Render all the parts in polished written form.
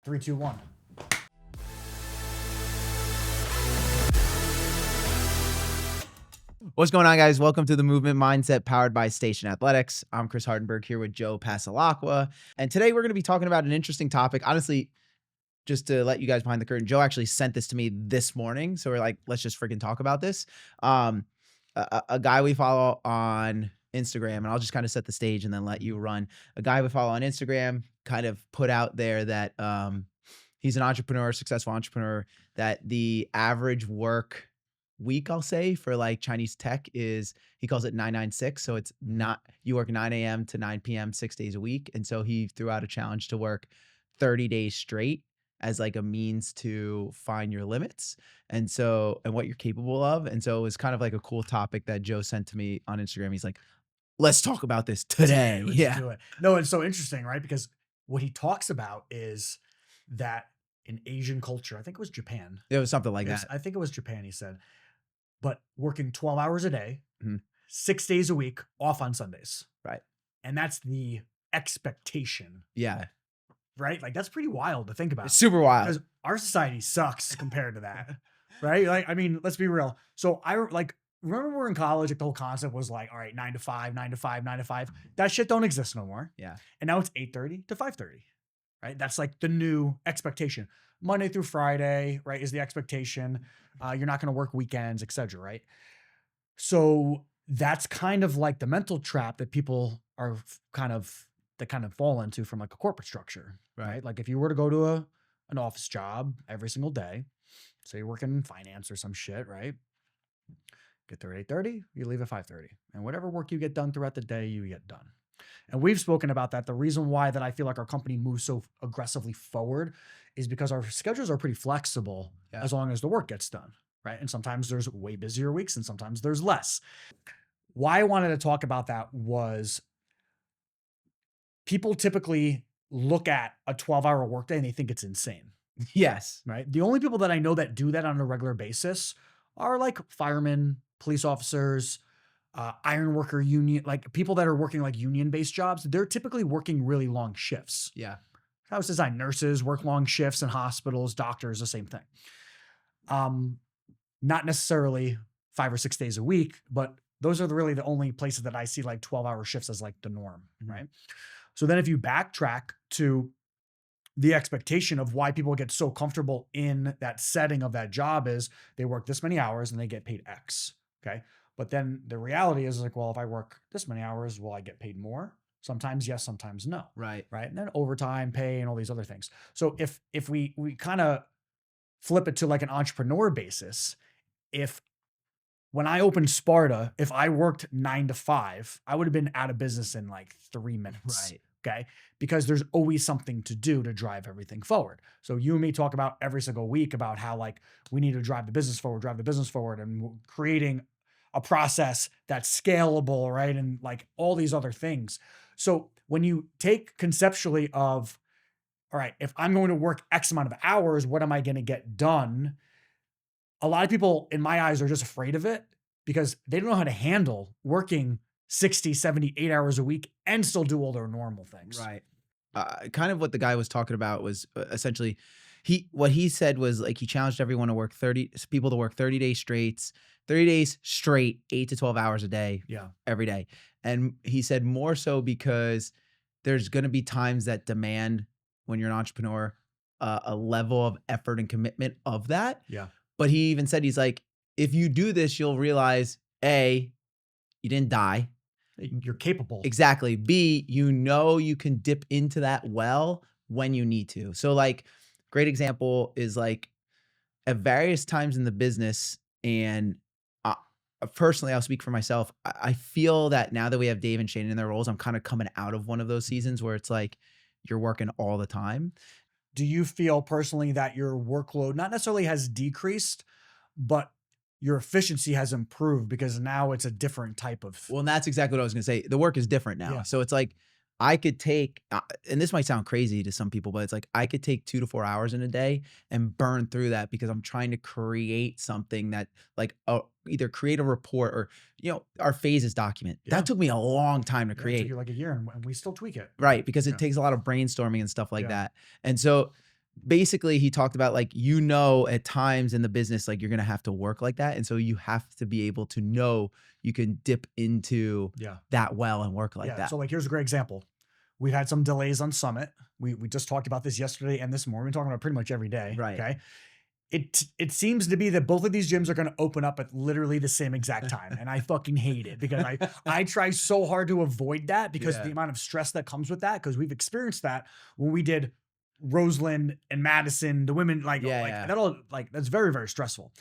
3, 2, 1. What's going on, guys? Welcome to the Movement Mindset powered by Station Athletics. I'm Chris Hardenberg here with Joe Pasalacqua. And today we're going to be talking about an interesting topic. Honestly, just to let you guys behind the curtain, Joe actually sent this to me this morning. So we're like, let's just freaking talk about this. A guy we follow on Instagram, and I'll just kind of set the stage and then let you run. A guy we follow on Instagram kind of put out there that he's an entrepreneur, successful entrepreneur, that the average work week, I'll say, for like Chinese tech is, he calls it 996. So it's not, you work 9 a.m. to 9 p.m. 6 days a week. And so he threw out a challenge to work 30 days straight as like a means to find your limits and what you're capable of. And so it was kind of like a cool topic that Joe sent to me on Instagram. He's like, let's talk about this today. Let's do it. No, it's so interesting, right? Because what he talks about is that in Asian culture, I think it was Japan. It was something like that. I think it was Japan, he said, but working 12 hours a day, Mhm. 6 days a week, off on Sundays. Right. And that's the expectation, Yeah. right? Like that's pretty wild to think about. It's super wild. Because our society sucks compared to that, right? Like, I mean, let's be real. So remember when we were in college, like the whole concept was like, all right, 9 to 5, 9 to 5, 9 to 5. That shit don't exist no more. Yeah. And now it's 8:30 to 5:30, right? That's like the new expectation. Monday through Friday, right, is the expectation. You're not going to work weekends, etc., right? So that's kind of like the mental trap that people are kind of fall into from like a corporate structure, right? Like if you were to go to an office job every single day, so you're working in finance or some shit, right? Get there at 8:30, you leave at 5:30. And whatever work you get done throughout the day, you get done. And we've spoken about that. The reason why that I feel like our company moves so aggressively forward is because our schedules are pretty flexible as long as the work gets done, right? And sometimes there's way busier weeks and sometimes there's less. Why I wanted to talk about that was people typically look at a 12-hour workday and they think it's insane. Yes. Right? The only people that I know that do that on a regular basis are like firemen, police officers, iron worker union, like people that are working like union-based jobs. They're typically working really long shifts. Yeah. House design nurses work long shifts in hospitals, doctors, the same thing. Not necessarily 5 or 6 days a week, but those are really the only places that I see like 12-hour shifts as like the norm, right? So then if you backtrack to the expectation of why people get so comfortable in that setting of that job is they work this many hours and they get paid X, okay? But then the reality is like, well, if I work this many hours, will I get paid more? Sometimes yes, sometimes no. Right. Right. And then overtime pay and all these other things. So if we kind of flip it to like an entrepreneur basis, when I opened Sparta, if I worked 9 to 5, I would have been out of business in like 3 minutes. Right. Okay. Because there's always something to do to drive everything forward. So you and me talk about every single week about how like we need to drive the business forward and creating a process that's scalable, right? And like all these other things. So when you take conceptually of, all right, if I'm going to work X amount of hours, what am I going to get done? A lot of people in my eyes are just afraid of it because they don't know how to handle working 60, 70, 8 hours a week and still do all their normal things. Right. Kind of what the guy was talking about was essentially what he said was like he challenged everyone to work 30 days straight, 8 to 12 hours a day. Yeah. Every day. And he said more so because there's going to be times that demand, when you're an entrepreneur, a level of effort and commitment of that. Yeah. But he even said, he's like, if you do this, you'll realize A, you didn't die. You're capable. Exactly. B, you can dip into that well when you need to. So like, great example is like at various times in the business, and personally, I'll speak for myself. I feel that now that we have Dave and Shane in their roles, I'm kind of coming out of one of those seasons where it's like you're working all the time. Do you feel personally that your workload not necessarily has decreased, but your efficiency has improved because now it's a different type of... Well, and that's exactly what I was going to say. The work is different now. Yeah. So it's like I could take, and this might sound crazy to some people, but it's like I could take 2 to 4 hours in a day and burn through that because I'm trying to create something that like either create a report or, our phases document. Yeah. That took me a long time to It create. took you like a year and we still tweak it. Right. Because Yeah. it takes a lot of brainstorming and stuff like Yeah. that. And so basically he talked about like, at times in the business, like you're going to have to work like that. And so you have to be able to know you can dip into Yeah. that well and work like Yeah. that. So like, here's a great example. We've had some delays on Summit. We just talked about this yesterday and this morning. We're talking about pretty much every day. Right. Okay. It seems to be that both of these gyms are going to open up at literally the same exact time. And I fucking hate it because I try so hard to avoid that because Yeah. the amount of stress that comes with that, because we've experienced that when we did Roseland and Madison, the women Yeah. that's very, very stressful.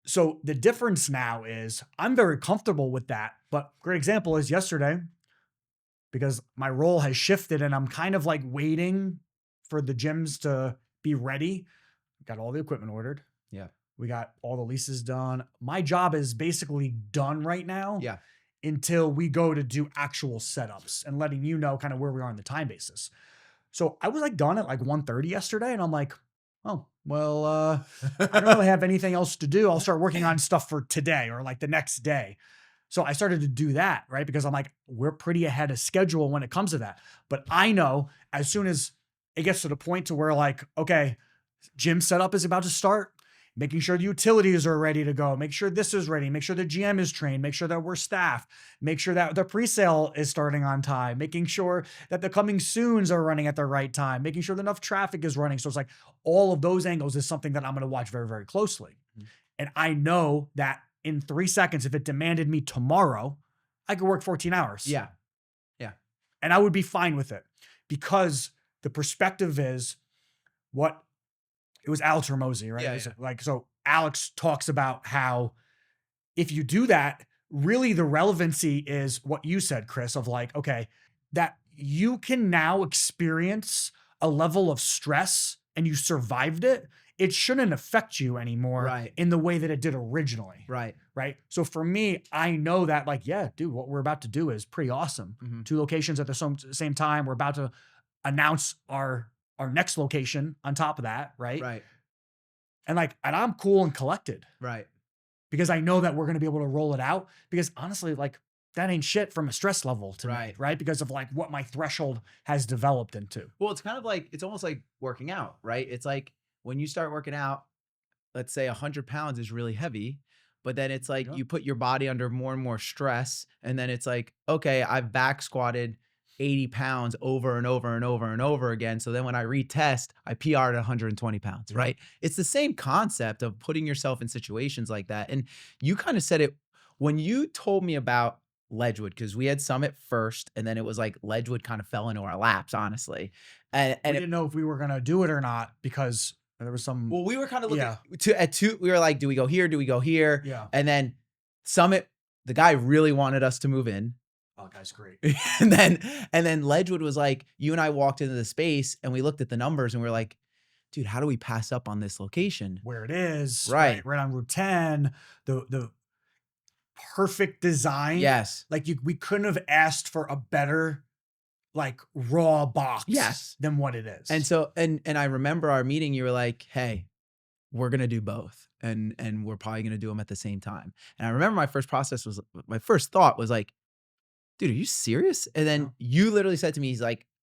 So the difference now is I'm very comfortable with that. But great example is yesterday, because my role has shifted and I'm kind of like waiting for the gyms to be ready. Got all the equipment ordered. Yeah. We got all the leases done. My job is basically done right now. Yeah. Until we go to do actual setups and letting you know kind of where we are on the time basis. So I was like done at like 1:30 yesterday and I'm like, oh, well, I don't really have anything else to do. I'll start working on stuff for today or like the next day. So I started to do that, right? Because I'm like, we're pretty ahead of schedule when it comes to that. But I know as soon as it gets to the point to where like, okay, gym setup is about to start, making sure the utilities are ready to go, make sure this is ready, make sure the GM is trained, make sure that we're staffed, make sure that the pre-sale is starting on time, making sure that the coming soons are running at the right time, making sure that enough traffic is running. So it's like all of those angles is something that I'm going to watch very, very closely. Mhm. And I know that in 3 seconds, if it demanded me tomorrow, I could work 14 hours. Yeah. And I would be fine with it because the perspective is what it was Alex Hormozi, right? Yeah, It's yeah. like, so Alex talks about how if you do that, really the relevancy is what you said, Chris, of like, okay, that you can now experience a level of stress and you survived it. It shouldn't affect you anymore Right. in the way that it did originally. Right. Right. So for me, I know that like, yeah, dude, what we're about to do is pretty awesome. Mhm. 2 locations at the same time. We're about to announce our next location on top of that. Right. Right. And I'm cool and collected Right. because I know that we're going to be able to roll it out because honestly, like that ain't shit from a stress level to me. Right. Right. Because of like what my threshold has developed into. Well, it's kind of like, it's almost like working out, right? It's like when you start working out, let's say 100 pounds is really heavy, but then it's like Yeah. you put your body under more and more stress. And then it's like, okay, I've back squatted 80 pounds over and over and over and over again. So then when I retest, I PR'd at 120 pounds, Yeah. right? It's the same concept of putting yourself in situations like that. And you kind of said it when you told me about Ledgewood, because we had Summit first, and then it was like Ledgewood kind of fell into our laps, honestly. And We didn't know if we were going to do it or not because there was some. well, we were kind of looking Yeah. at two. We were like, do we go here? Do we go here? Yeah. And then Summit, the guy really wanted us to move in. Oh, guy's great. and then Ledgewood was like, you and I walked into the space and we looked at the numbers and we are like, dude, how do we pass up on this location? Where it is. Right. Right on Route 10. The perfect design. Yes. Like we couldn't have asked for a better like raw box Yes. than what it is. And so, and I remember our meeting, you were like, hey, we're going to do both. And we're probably going to do them at the same time. And I remember my first thought was like, dude, are you serious? And then you literally said to me,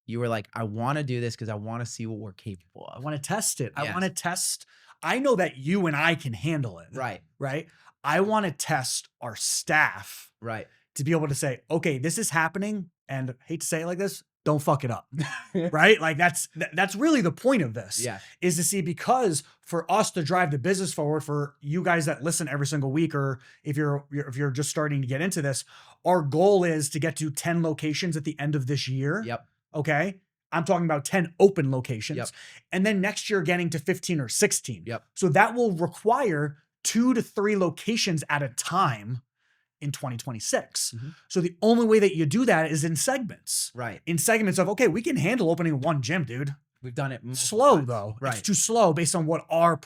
you were like, I want to do this because I want to see what we're capable I of. want to test it. I Yes. want to test. I know that you and I can handle it. Right. Right. I want to test our staff Right. to be able to say, okay, this is happening. And I hate to say it like this, don't fuck it up. Right. Like that's really the point of this. Yeah. Is to see, because for us to drive the business forward, for you guys that listen every single week, or if you're just starting to get into this, our goal is to get to 10 locations at the end of this year. Yep. Okay. I'm talking about 10 open locations. Yep. And then next year getting to 15 or 16. Yep. So that will require 2 to 3 locations at a time in 2026. Mhm. So the only way that you do that is in segments. Right. In segments of, okay, we can handle opening one gym, dude. We've done it. multiple Slow times. though. Right. It's too slow based on what our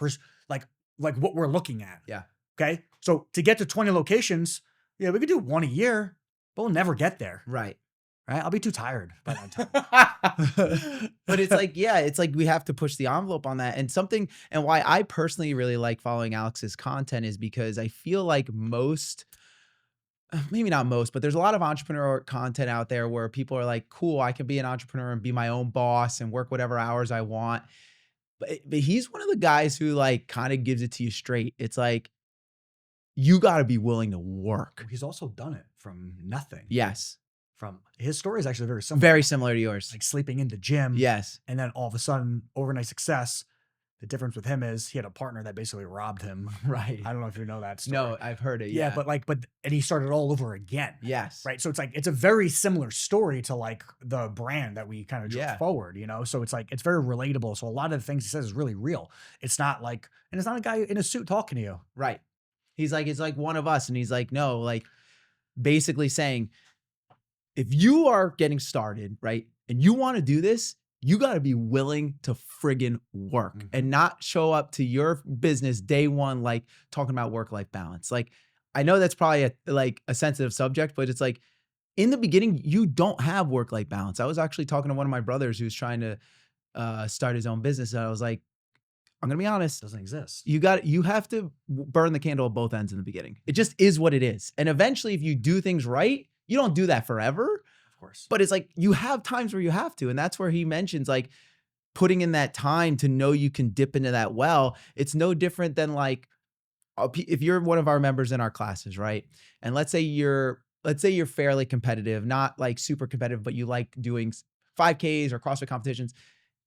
like what we're looking at. Yeah. Okay. So to get to 20 locations, yeah, we could do one a year, but we'll never get there. Right. Right. I'll be too tired by that time. But it's like, yeah, it's like we have to push the envelope on that. And why I personally really like following Alex's content is because I feel like maybe not most, but there's a lot of entrepreneur content out there where people are like, cool, I can be an entrepreneur and be my own boss and work whatever hours I want. But he's one of the guys who like kind of gives it to you straight. It's like, you got to be willing to work. He's also done it from nothing. Yes. From his story is actually very similar. Very similar to yours. Like sleeping in the gym. Yes. And then all of a sudden, overnight success. The difference with him is he had a partner that basically robbed him. Right. I don't know if you know that story. No, I've heard it. Yeah, and he started all over again. Yes. Right. So it's like, it's a very similar story to like the brand that we kind of drove forward, you know? So it's like, it's very relatable. So a lot of the things he says is really real. It's not like, and it's not a guy in a suit talking to you. Right. He's like, it's like one of us. And he's like, no, like basically saying, if you are getting started, right, and you want to do this, you got to be willing to friggin' work and not show up to your business day one, like talking about work-life balance. Like, I know that's probably a sensitive subject, but it's like in the beginning, you don't have work-life balance. I was actually talking to one of my brothers who's trying to start his own business. And I was like, I'm going to be honest. It doesn't exist. You have to burn the candle at both ends in the beginning. It just is what it is. And eventually, if you do things right, you don't do that forever. Of course. But it's like, you have times where you have to. And that's where he mentions like putting in that time to know you can dip into that well. It's no different than like, if you're one of our members in our classes, right? And let's say you're fairly competitive, not like super competitive, but you like doing 5Ks or CrossFit competitions.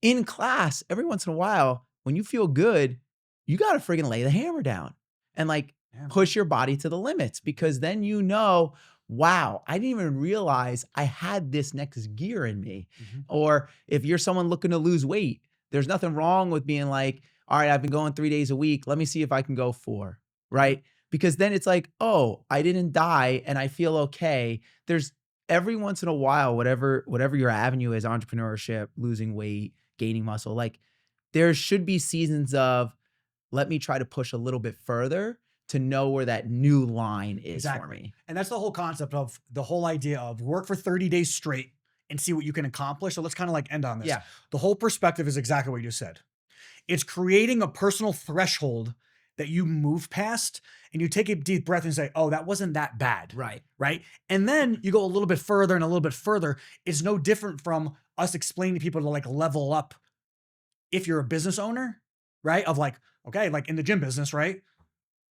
In class, every once in a while, when you feel good, you got to friggin' lay the hammer down and like push your body to the limits, because then you know, wow, I didn't even realize I had this next gear in me. Or if you're someone looking to lose weight, there's nothing wrong with being like, all right, I've been going 3 days a week. Let me see if I can go 4, right? Because then it's like, oh, I didn't die and I feel okay. There's every once in a while, whatever your avenue is, entrepreneurship, losing weight, gaining muscle, like there should be seasons of, let me try to push a little bit further to know where that new line is for me. And that's the whole concept of the whole idea of work for 30 days straight and see what you can accomplish. So let's kind of like end on this. Yeah. The whole perspective is exactly what you said. It's creating a personal threshold that you move past and you take a deep breath and say, oh, that wasn't that bad. Right. Right. And then you go a little bit further and a little bit further. It's no different from us explaining to people to like level up if you're a business owner, right? Of like, okay, like in the gym business, right?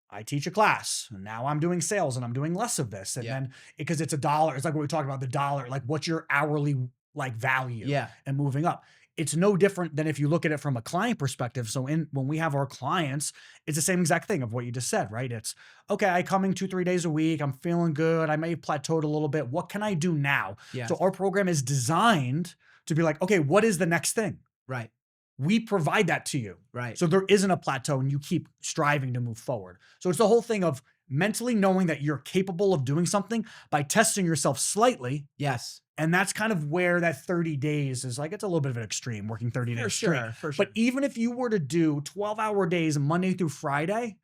I teach a class and now I'm doing sales and I'm doing less of this. And then because it's $1, it's like what we talked about, the dollar, like what's your hourly like value and moving up. It's no different than if you look at it from a client perspective. So when we have our clients, it's the same exact thing of what you just said, right? It's okay, I come in 2-3 days a week. I'm feeling good. I may have plateaued a little bit. What can I do now? Yeah. So our program is designed to be like, okay, what is the next thing? Right. We provide that to you. Right. So there isn't a plateau and you keep striving to move forward. So it's the whole thing of mentally knowing that you're capable of doing something by testing yourself slightly. Yes. And that's kind of where that 30 days is like, it's a little bit of an extreme working 30 days straight. For sure. But even if you were to do 12-hour days Monday through Friday,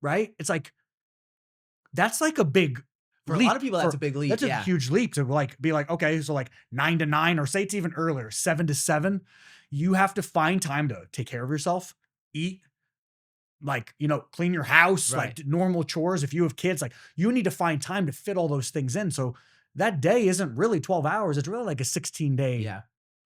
right? It's like, that's like a big For leap. a lot of people, that's a big leap. That's a huge leap to like be like, okay, so like 9 to 9, or say it's even earlier, 7 to 7. You have to find time to take care of yourself, eat, like, you know, clean your house, like normal chores. If you have kids, like you need to find time to fit all those things in. So that day isn't really 12 hours. It's really like a 16-day,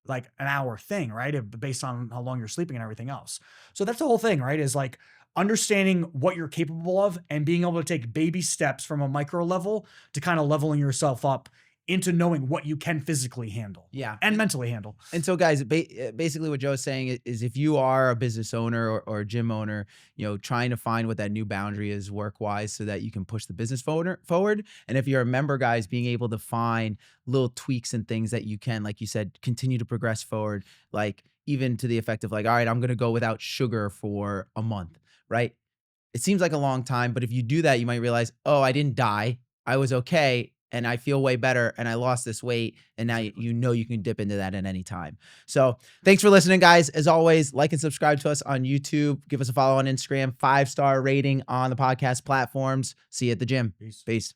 like an hour thing, right? Based on how long you're sleeping and everything else. So that's the whole thing, right? Is like understanding what you're capable of and being able to take baby steps from a micro level to kind of leveling yourself up into knowing what you can physically handle and mentally handle. And so guys, basically what Joe's saying is if you are a business owner or a gym owner, you know, trying to find what that new boundary is work-wise so that you can push the business forward. And if you're a member, guys, being able to find little tweaks and things that you can, like you said, continue to progress forward, like even to the effect of like, all right, I'm going to go without sugar for a month, right? It seems like a long time, but if you do that, you might realize, oh, I didn't die. I was okay. And I feel way better and I lost this weight. And now you know you can dip into that at any time. So thanks for listening, guys. As always, like and subscribe to us on YouTube. Give us a follow on Instagram, 5-star rating on the podcast platforms. See you at the gym. Peace. Peace.